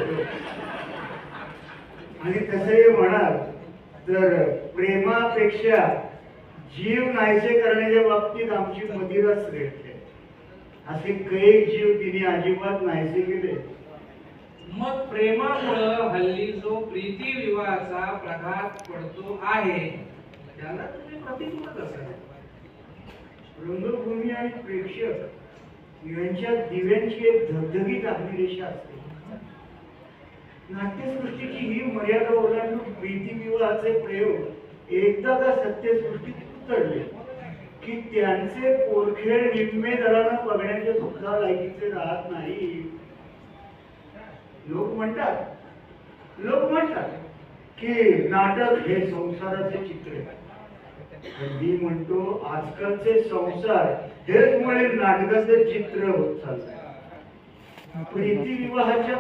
होतो. आणि तसंही म्हणाल तर प्रेमापेक्षा जीव नाहीसे करण्याच्या बाबतीत आमची मदिरा श्रेष्ठ आहे. असे कैक जीव तिने अजिबात नाहीसे केले. मग प्रेमामुळं हल्ली जो प्रीती विवाहाचा प्रघात पडतो आहे त्याला तुम्ही प्रतिकूलच असाल. रंगभूमी आणि प्रेक्षक यांच्या दिव्यांची एक धगधगीत अग्निरेषा असते. नाट्यसृष्टीची ही मर्यादा ओलांडून प्रीती विवाहाचे प्रयोग एकदा का सत्यसृष्टीत उतरले की त्यांचे पोरखेड निम्मे दरानं बघण्याचे सुद्धा लायकीचे राहत नाही. लोक म्हणतात की नाटक हे संसाराचे चित्र आहे. मी म्हणतो आजकालचे संसार हेच मुळे नाटकाचे चित्र होत चाललंय. प्रीती विवाहाच्या